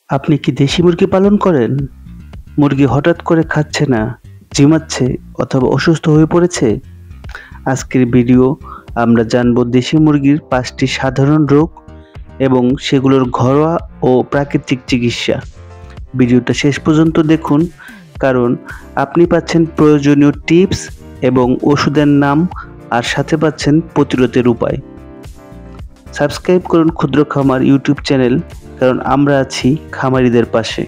আপনি কি দেশি মুরগি পালন করেন? মুরগি হঠাৎ করে খাচ্ছে না, ঝিমাচ্ছে অথবা অসুস্থ হয়ে পড়েছে? আজকের ভিডিও আমরা জানব দেশি মুরগির 5টি সাধারণ রোগ এবং সেগুলোর ঘরোয়া ও প্রাকৃতিক চিকিৎসা। ভিডিওটা শেষ পর্যন্ত দেখুন, কারণ আপনি পাচ্ছেন প্রয়োজনীয় টিপস এবং ওষুধের নাম, আর সাথে পাচ্ছেন প্রতিরোধের উপায়। সাবস্ক্রাইব করুন ক্ষুদ্র খামার ইউটিউব চ্যানেল, কারণ আমরা আছি খামারিদের পাশে।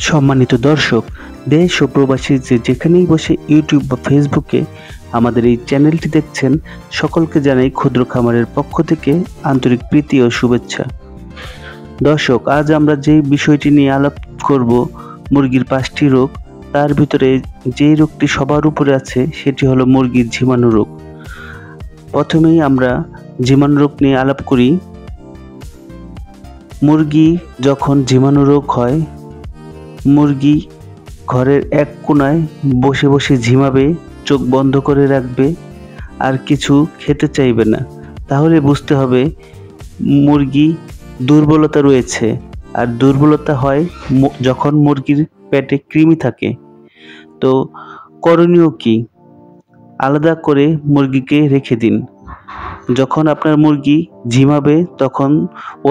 সম্মানিত দর্শক, দেশ ও প্রবাসী যেখানেই বসে ইউটিউব বা ফেসবুকে আমাদের এই চ্যানেলটি দেখছেন, সকলকে জানাই ক্ষুদ্র খামারের পক্ষ থেকে আন্তরিক প্রীতি ও শুভেচ্ছা। দর্শক, আজ আমরা যে বিষয়টি নিয়ে আলাপ করব, মুরগির 5টি রোগ। তার ভিতরে যে রোগটি সবার উপরে আছে সেটি হলো মুরগির ঝিমানো রোগ। প্রথমেই আমরা ঝিমানো রোগ নিয়ে আলাপ করি। মুরগি যখন ঝিমানো রোগ হয়, মুরগি ঘরের এক কোণায় বসে বসে ঝিমাবে, চোখ বন্ধ করে রাখবে, আর কিছু খেতে চাইবে না। তাহলে বুঝতে হবে মুরগি দুর্বলতা রয়েছে। আর দুর্বলতা হয় যখন মুরগির পেটে কৃমি থাকে। তো করণীয় কি? আলাদা করে মুরগিকে রেখে দিন। যখন আপনার মুরগি ঝিমাবে তখন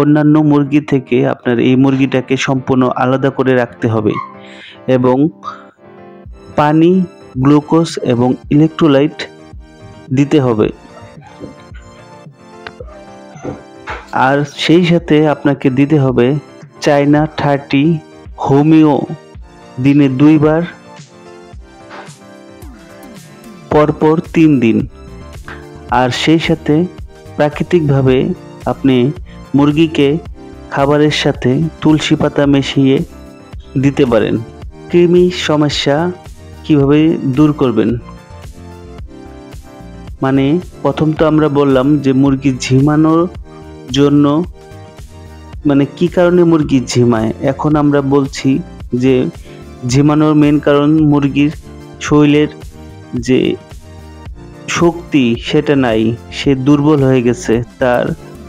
অন্যান্য মুরগি থেকে আপনার এই মুরগিটাকে সম্পূর্ণ আলাদা করে রাখতে হবে এবং পানি, গ্লুকোজ এবং ইলেকট্রোলাইট দিতে হবে। আর সেই সাথে আপনাকে দিতে হবে চায়না 30 হোমিও, দিনে 2 বার, পরপর 3 দিন। আর সেই সাথে প্রাকৃতিকভাবে আপনি মুরগিকে খাবারের সাথে তুলসী পাতা মিশিয়ে দিতে পারেন। কৃমি সমস্যা কিভাবে দূর করবেন? মানে প্রথম তো আমরা বললাম যে মুরগি ঝিমানোর জন্য মানে কি কারণে মুরগি ঝিমায়। এখন আমরা বলছি যে ঝিমানোর মেন কারণ মুরগির শরীরের যে শক্তি সেটা নাই, সে দুর্বল হয়ে গেছে, তার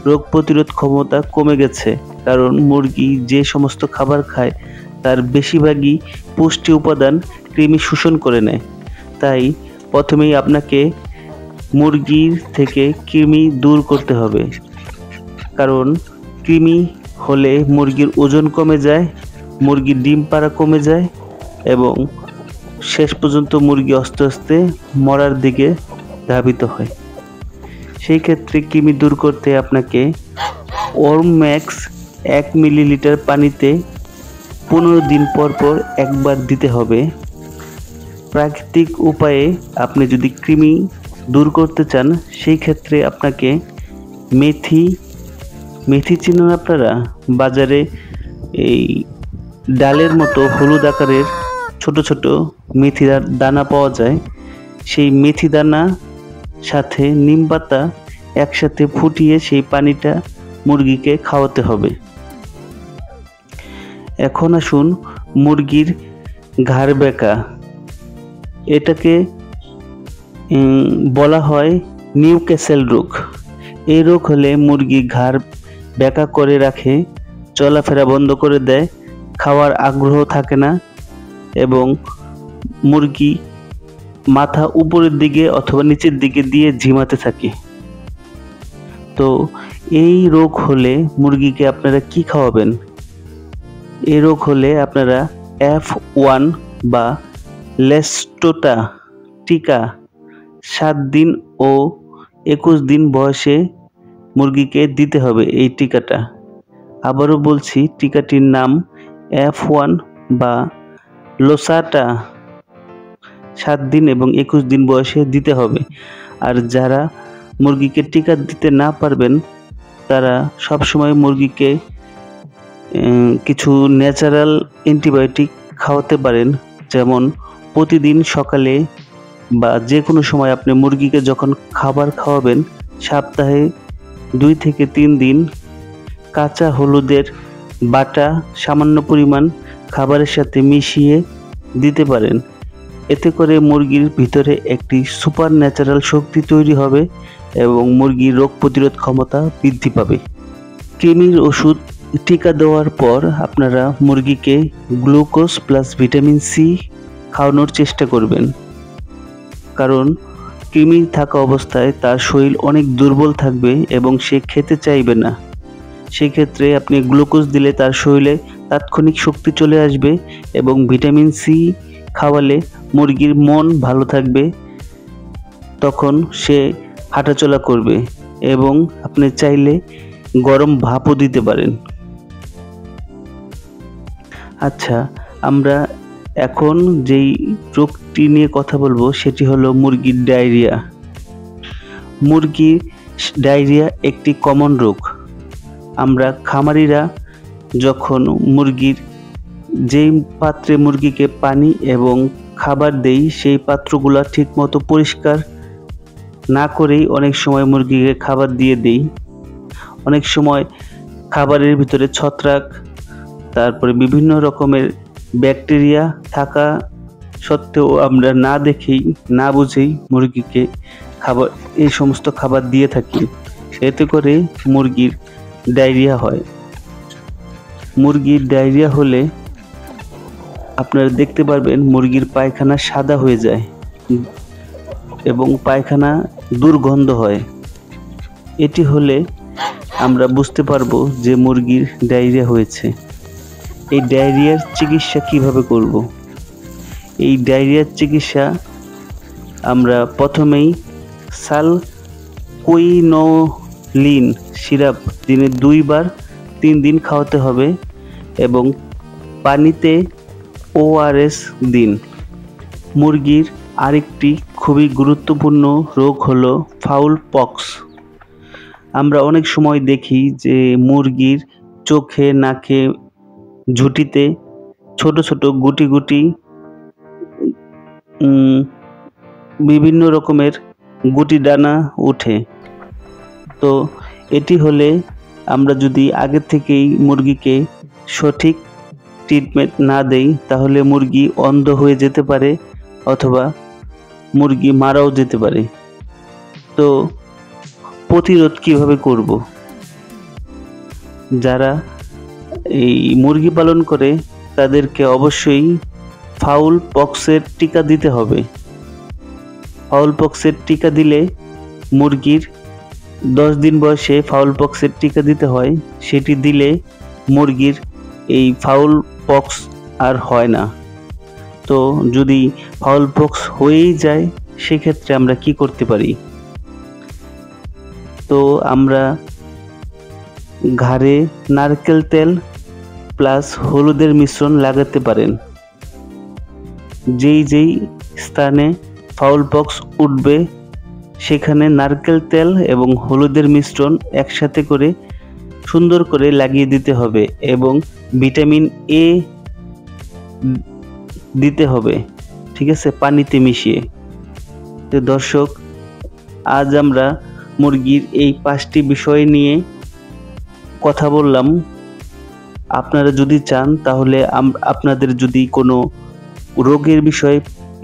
রোগ প্রতিরোধ ক্ষমতা কমে গেছে। কারণ মুরগি যে সমস্ত খাবার খায় তার বেশিরভাগই পুষ্টি উপাদান কৃমি শোষণ করে নেয়। তাই প্রথমেই আপনাকে মুরগির থেকে কৃমি দূর করতে হবে। কারণ কৃমি হলে মুরগির ওজন কমে যায়, মুরগির ডিম পাড়া কমে যায় এবং শেষ পর্যন্ত মুরগি আস্তে আস্তে মরার দিকে ধাবিত হয়। সেই ক্ষেত্রে কৃমি দূর করতে আপনাকে ওয়ার্ম ম্যাক্স 1 মিলিলিটার পানিতে 15 দিন পর পর একবার দিতে হবে। প্রাকৃতিক উপায়ে আপনি যদি কৃমি দূর করতে চান, সেই ক্ষেত্রে আপনাকে মেথি চিনেন আপনারা? বাজারে এই ডালের মতো হলুদ আকারের ছোট ছোট মেথি দানা পাওয়া যায়। সেই মেথি দানা সাথে নিম পাতা একসাথে ফুটিয়ে সেই পানিটা মুরগিকে খাওয়াতে হবে। এখন আসুন মুরগির ঘাড় বেঁকা। এটাকে বলা হয় নিউক্যাসল রোগ। এই রোগ হলে মুরগি ঘাড় বেঁকা করে রাখে, চলাফেরা বন্ধ করে দেয়, খাওয়ার আগ্রহ থাকে না এবং মুরগি মাথা উপরের দিকে অথবা নিচের দিকে দিয়ে ঝিমাতে থাকে। তো এই রোগ হলে মুরগিকে আপনারা কি খাওয়াবেন? এই রোগ হলে আপনারা F1 বা লেস্টোটা টিকা 7 দিন ও 21 দিন বয়সে মুরগিকে দিতে হবে। এই টিকাটা, আবারও বলছি, টিকাটির নাম F1 বা লোসাটা, 7 দিন এবং 21 দিন বয়সে দিতে হবে। আর যারা মুরগিকে টিকা দিতে না পারবেন তারা সবসময় মুরগিকে কিছু ন্যাচারাল অ্যান্টিবায়োটিক খাওয়াতে পারেন। যেমন প্রতিদিন সকালে বা যে কোনো সময় আপনি মুরগিকে যখন খাবার খাওয়াবেন, সপ্তাহে 2 থেকে 3 দিন কাঁচা হলুদের বাটা সামান্য পরিমাণ খাবারের সাথে মিশিয়ে দিতে পারেন। এতে করে মুরগির ভিতরে একটি সুপার ন্যাচারাল শক্তি তৈরি হবে এবং মুরগির রোগ প্রতিরোধ ক্ষমতা বৃদ্ধি পাবে। কৃমির ওষুধ টিকা দেওয়ার পর আপনারা মুরগিকে গ্লুকোজ প্লাস ভিটামিন সি খাওয়ানোর চেষ্টা করবেন, কারণ কৃমি থাকা অবস্থায় তার শরীর অনেক দুর্বল থাকবে এবং সে খেতে চাইবে না। সেক্ষেত্রে আপনি গ্লুকোজ দিলে তার শরীরে তাৎক্ষণিক শক্তি চলে আসবে এবং ভিটামিন সি খাওয়ালে মুরগির মন ভালো থাকবে, তখন সে হাঁটাচলা করবে এবং আপনি চাইলে গরম ভাপও দিতে পারেন। আচ্ছা, আমরা এখন যেই রোগটি নিয়ে কথা বলবো সেটি হলো মুরগির ডায়রিয়া। মুরগির ডায়রিয়া একটি কমন রোগ। আমরা খামারিরা যখন মুরগির যেই পাত্রে মুরগিকে পানি এবং খাবার দেই সেই পাত্রগুলো ঠিকমতো পরিষ্কার না করেই অনেক সময় মুরগিকে খাবার দিয়ে দেই। অনেক সময় খাবারের ভিতরে ছত্রাক, তারপরে বিভিন্ন রকমের ব্যাকটেরিয়া থাকা সত্ত্বেও আমরা না দেখেই না বুঝেই মুরগিকে এই সমস্ত খাবার দিয়ে থাকি। এতে করে মুরগির ডায়রিয়া হয়। মুরগির ডায়রিয়া হলে আপনারা দেখতে পারবেন মুরগির পায়খানা সাদা হয়ে যায় এবং পায়খানা দুর্গন্ধ হয়। এটি হলে আমরা বুঝতে পারবো যে মুরগির ডায়রিয়া হয়েছে। এই ডায়রিয়ার চিকিৎসা কিভাবে করব? এই ডায়রিয়ার চিকিৎসা আমরা প্রথমেই সালকুইনোলিন সিরাপ দিনে 2 বার 3 দিন খাওয়াতে হবে এবং পানিতে ORS দিন। মুরগির আরেকটি খুবই গুরুত্বপূর্ণ রোগ হলো ফাউল পক্স। আমরা অনেক সময় দেখি যে মুরগির চোখে, নাকে, ঝুঁটিতে ছোট ছোট গুটি গুটি বিভিন্ন রকমের গুটি ডানা ওঠে। তো এটি হলে আমরা যদি আগে থেকেই মুরগিকে সঠিক ট্রিটমেন্ট না দেই তাহলে মুরগি অন্ধ হয়ে যেতে পারে অথবা মুরগি মারাও যেতে পারে। তো প্রতিরোধ কিভাবে করব? যারা এই মুরগি পালন করে তাদেরকে অবশ্যই ফাউল পক্সের টিকা দিতে হবে। ফাউল পক্সের টিকা দিলে মুরগির 10 দিন বয়সে ফাউল পক্সের টিকা দিতে হয়। সেটি দিলে মুরগির এই ফাউল পক্স আর হয় না। তো যদি ফাউল পক্স হয়েই যায় সেক্ষেত্রে আমরা কি করতে পারি? তো আমরা ঘাড়ে নারকেল তেল প্লাস হলুদের মিশ্রণ লাগাতে পারেন। যেই স্থানে ফাউল পক্স উঠবে সেখানে নারকেল তেল এবং হলুদের মিশ্রণ একসাথে করে সুন্দর করে লাগিয়ে দিতে হবে এবং ভিটামিন A দিতে হবে, ঠিক আছে, পানিতে মিশিয়ে। তো দর্শক, আজ আমরা মুরগির এই 5টি বিষয় নিয়ে কথা বললাম। আপনারা যদি চান তাহলে আপনাদের যদি কোনো রোগের বিষয়ে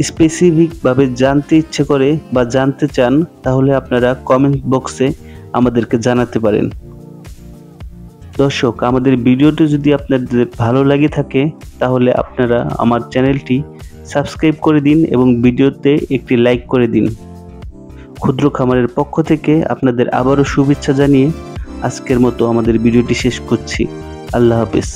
স্পেসিফিকভাবে জানতে ইচ্ছে করে বা জানতে চান তাহলে আপনারা কমেন্ট বক্সে আমাদেরকে জানাতে পারেন। দর্শক, আমাদের ভিডিওটি যদি আপনাদের ভালো লাগে থাকে তাহলে আপনারা আমার চ্যানেলটি সাবস্ক্রাইব করে দিন এবং ভিডিওতে একটি লাইক করে দিন। ক্ষুদ্র খামারের পক্ষ থেকে আপনাদের আবারও শুভেচ্ছা জানিয়ে আজকের মতো আমাদের ভিডিওটি শেষ করছি। আল্লাহ হাফেজ।